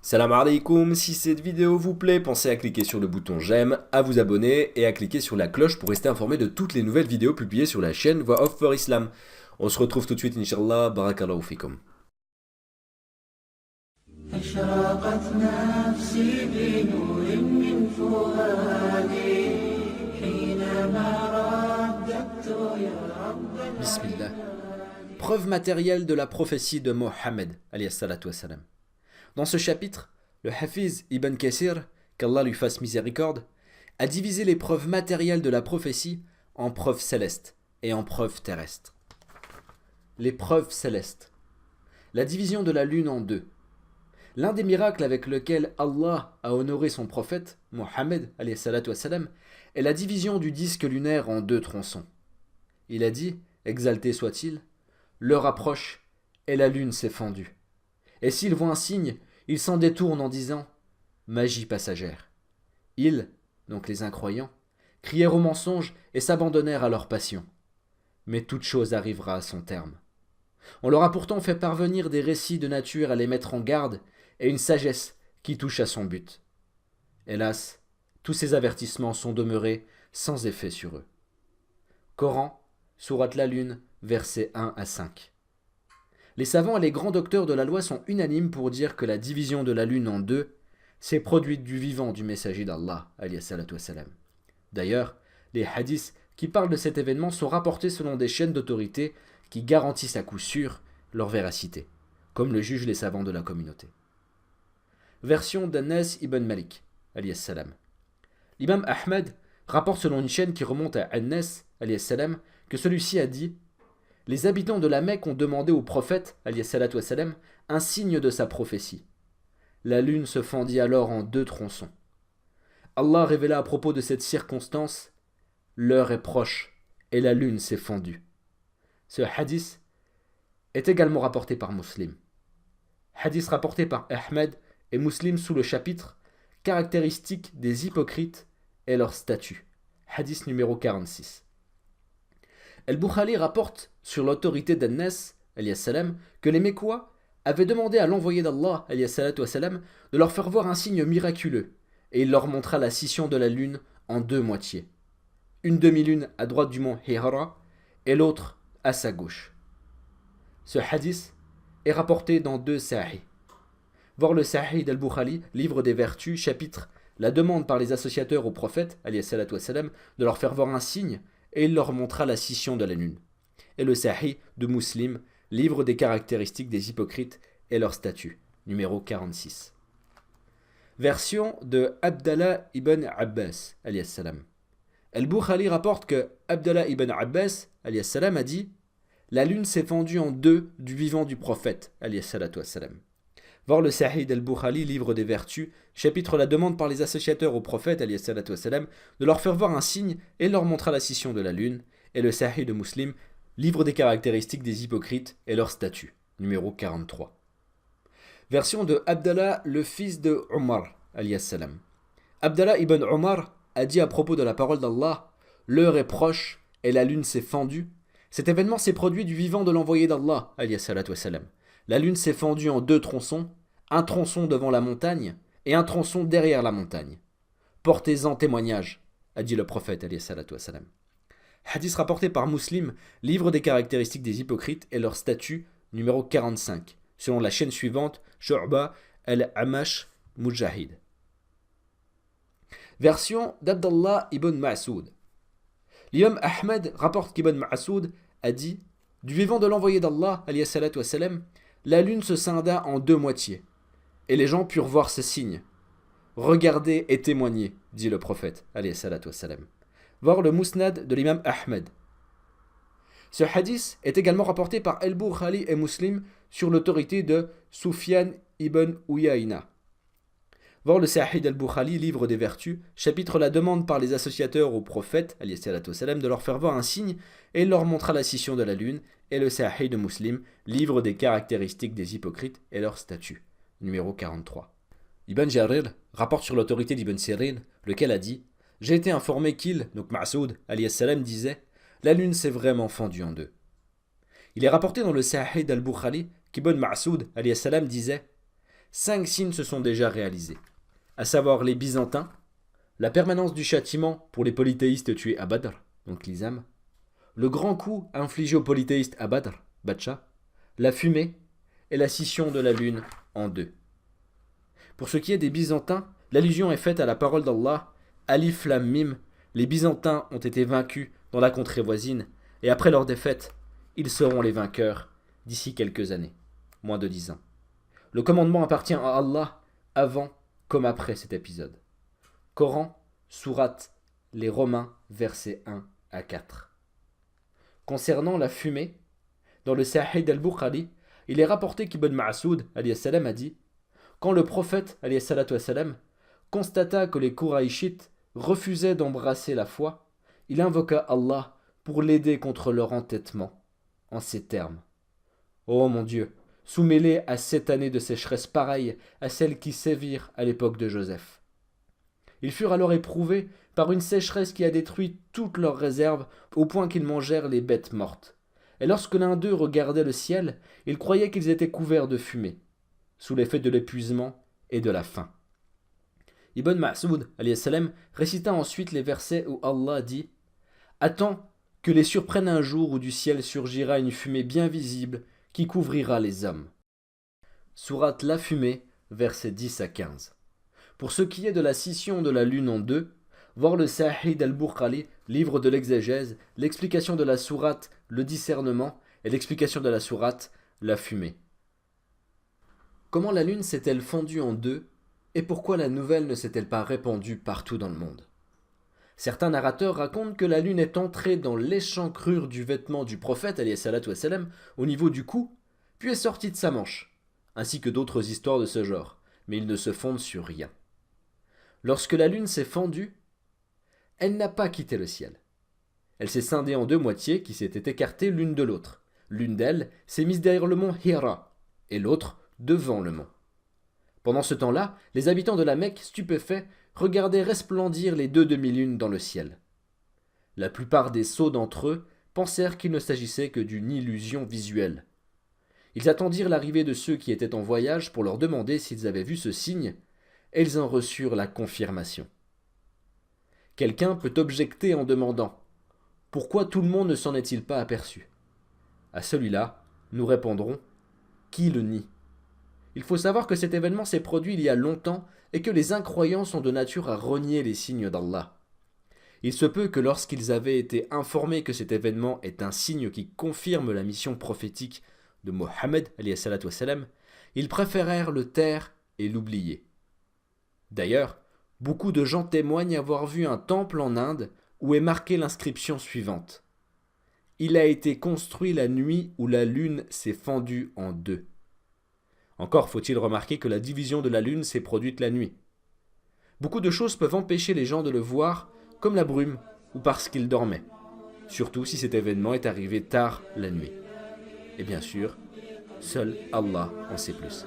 Salam alaikum, si cette vidéo vous plaît, pensez à cliquer sur le bouton j'aime, à vous abonner et à cliquer sur la cloche pour rester informé de toutes les nouvelles vidéos publiées sur la chaîne Voix Off for Islam. On se retrouve tout de suite, Inch'Allah, barakallahu fikum. أشرقت نفسي بنور من فؤادي حينما رددت يا رب Bismillah. Preuve matérielle de la prophétie de Mohammed, alayhi salatu wassalam. Dans ce chapitre, le Hafiz Ibn Kathir, qu'Allah lui fasse miséricorde, a divisé les preuves matérielles de la prophétie en preuves célestes et en preuves terrestres. Les preuves célestes. La division de la lune en deux. L'un des miracles avec lequel Allah a honoré son prophète, Mohammed, alayhi salatu wassalam, est la division du disque lunaire en deux tronçons. Il a dit, exalté soit-il, l'heure approche et la lune s'est fendue. Et s'il voit un signe, il s'en détourne en disant magie passagère. Ils, donc les incroyants, crièrent au mensonge et s'abandonnèrent à leur passion. Mais toute chose arrivera à son terme. On leur a pourtant fait parvenir des récits de nature à les mettre en garde et une sagesse qui touche à son but. Hélas, tous ces avertissements sont demeurés sans effet sur eux. Coran, sourate la Lune, versets 1 à 5. Les savants et les grands docteurs de la loi sont unanimes pour dire que la division de la Lune en deux s'est produite du vivant du messager d'Allah, alayhi salatu wassalam. D'ailleurs, les hadiths qui parlent de cet événement sont rapportés selon des chaînes d'autorité qui garantissent à coup sûr leur véracité, comme le jugent les savants de la communauté. Version d'Anas ibn Malik, alayhi salam. L'imam Ahmed rapporte selon une chaîne qui remonte à Anas, alayhi salam, que celui-ci a dit « Les habitants de la Mecque ont demandé au prophète, alayhi salatu wassalam, un signe de sa prophétie. La lune se fendit alors en deux tronçons. Allah révéla à propos de cette circonstance « L'heure est proche et la lune s'est fendue. » Ce hadith est également rapporté par Muslim. Hadith rapporté par Ahmed et Muslim sous le chapitre Caractéristiques des hypocrites et leur statut. Hadith numéro 46. Al-Bukhari rapporte sur l'autorité d'Anas, alayhi salam, que les Mécois avaient demandé à l'envoyé d'Allah, alayhi salatu wassalam, de leur faire voir un signe miraculeux, et il leur montra la scission de la lune en deux moitiés. Une demi-lune à droite du mont Hira et l'autre à sa gauche. Ce hadith est rapporté dans deux sahih. Voir le sahih d'Al-Bukhari, livre des vertus, chapitre La demande par les associateurs au prophète, alayhi salatu wassalam, de leur faire voir un signe, et il leur montra la scission de la lune. Et le sahih de Muslim, livre des caractéristiques des hypocrites et leur statut, numéro 46. Version de Abdallah ibn Abbas, alayhi salam. Al-Bukhari rapporte que Abdallah ibn Abbas, alayhi salam, a dit « La lune s'est fendue en deux du vivant du prophète, alayhi salatu wassalam. » Voir le Sahih d'Al-Bukhari, livre des vertus, chapitre La demande par les associateurs au prophète, alayhi salatu wassalam, de leur faire voir un signe et leur montra la scission de la lune, et le Sahih de Muslim, livre des caractéristiques des hypocrites et leur statut, numéro 43. Version de Abdallah, le fils de Omar, alayhi salam. Abdallah ibn Omar a dit à propos de la parole d'Allah « L'heure est proche et la lune s'est fendue. » Cet événement s'est produit du vivant de l'envoyé d'Allah, alayhi salatu wassalam. La lune s'est fendue en deux tronçons, un tronçon devant la montagne et un tronçon derrière la montagne. Portez-en témoignage, a dit le prophète, alayhi salatu wassalam. Hadith rapporté par Muslim, livre des caractéristiques des hypocrites et leur statut, numéro 45, selon la chaîne suivante, Shu'ba al-Amash Mujahid. Version d'Abdallah ibn Ma'soud. L'imam Ahmed rapporte qu'Ibn Ma'soud a dit « Du vivant de l'envoyé d'Allah, alayhi salatu wassalam, la lune se scinda en deux moitiés, et les gens purent voir ce signe. Regardez et témoignez, dit le prophète, alayhi salatu wassalam. Voir le Musnad de l'imam Ahmed. Ce hadith est également rapporté par Al-Bukhari et Muslim sur l'autorité de Sufyan ibn Uyayna. Voir le Sahih al-Bukhari, livre des vertus, chapitre La demande par les associateurs au prophète, alayhi salatu wassalam, de leur faire voir un signe, et il leur montra la scission de la lune, et le Sahih de Muslim, livre des caractéristiques des hypocrites et leur statut, numéro 43. Ibn Jarir rapporte sur l'autorité d'Ibn Sirin, lequel a dit « J'ai été informé qu'il, donc Ma'soud, alayhi salam, disait « La lune s'est vraiment fendue en deux. » Il est rapporté dans le Sahih al-Bukhari qu'Ibn Ma'soud, alayhi salam, disait 5 signes se sont déjà réalisés, à savoir les Byzantins, la permanence du châtiment pour les polythéistes tués à Badr, donc l'Isam, le grand coup infligé aux polythéistes à Badr, Batcha, la fumée et la scission de la lune en deux. Pour ce qui est des Byzantins, l'allusion est faite à la parole d'Allah, Alif Lam Mim, les Byzantins ont été vaincus dans la contrée voisine, et après leur défaite, ils seront les vainqueurs d'ici quelques années, moins de 10 ans. Le commandement appartient à Allah avant comme après cet épisode. Coran, sourate Les Romains, versets 1 à 4. Concernant la fumée, dans le Sahih al-Bukhari, il est rapporté qu'Ibn Mas'ud a dit « Quand le prophète constata que les Qurayshites refusaient d'embrasser la foi, il invoqua Allah pour l'aider contre leur entêtement, en ces termes. Ô mon Dieu, soumets-les à 7 années de sécheresse pareilles à celles qui sévirent à l'époque de Joseph. Ils furent alors éprouvés par une sécheresse qui a détruit toutes leurs réserves au point qu'ils mangèrent les bêtes mortes. Et lorsque l'un d'eux regardait le ciel, il croyait qu'ils étaient couverts de fumée, sous l'effet de l'épuisement et de la faim. Ibn Mas'ud récita ensuite les versets où Allah dit « Attends que les surprenne un jour où du ciel surgira une fumée bien visible qui couvrira les hommes. » Sourate La Fumée, versets 10 à 15. Pour ce qui est de la scission de la lune en deux, voir le Sahih al-Bukhari, livre de l'exégèse, l'explication de la sourate Le discernement et l'explication de la sourate La Fumée. Comment la lune s'est-elle fendue en deux et pourquoi la nouvelle ne s'est-elle pas répandue partout dans le monde? Certains narrateurs racontent que la lune est entrée dans l'échancrure du vêtement du prophète au niveau du cou, puis est sortie de sa manche, ainsi que d'autres histoires de ce genre, mais ils ne se fondent sur rien. Lorsque la lune s'est fendue, elle n'a pas quitté le ciel. Elle s'est scindée en deux moitiés qui s'étaient écartées l'une de l'autre. L'une d'elles s'est mise derrière le mont Hira, et l'autre devant le mont. Pendant ce temps-là, les habitants de la Mecque, stupéfaits, regardaient resplendir les deux demi-lunes dans le ciel. La plupart des sots d'entre eux pensèrent qu'il ne s'agissait que d'une illusion visuelle. Ils attendirent l'arrivée de ceux qui étaient en voyage pour leur demander s'ils avaient vu ce signe, et ils en reçurent la confirmation. Quelqu'un peut objecter en demandant « Pourquoi tout le monde ne s'en est-il pas aperçu ?» À celui-là, nous répondrons « Qui le nie ?» Il faut savoir que cet événement s'est produit il y a longtemps et que les incroyants sont de nature à renier les signes d'Allah. Il se peut que lorsqu'ils avaient été informés que cet événement est un signe qui confirme la mission prophétique de Mohammed, ils préférèrent le taire et l'oublier. D'ailleurs, beaucoup de gens témoignent avoir vu un temple en Inde où est marquée l'inscription suivante. Il a été construit la nuit où la lune s'est fendue en deux. Encore faut-il remarquer que la division de la lune s'est produite la nuit. Beaucoup de choses peuvent empêcher les gens de le voir, comme la brume ou parce qu'ils dormaient, surtout si cet événement est arrivé tard la nuit. Et bien sûr, seul Allah en sait plus.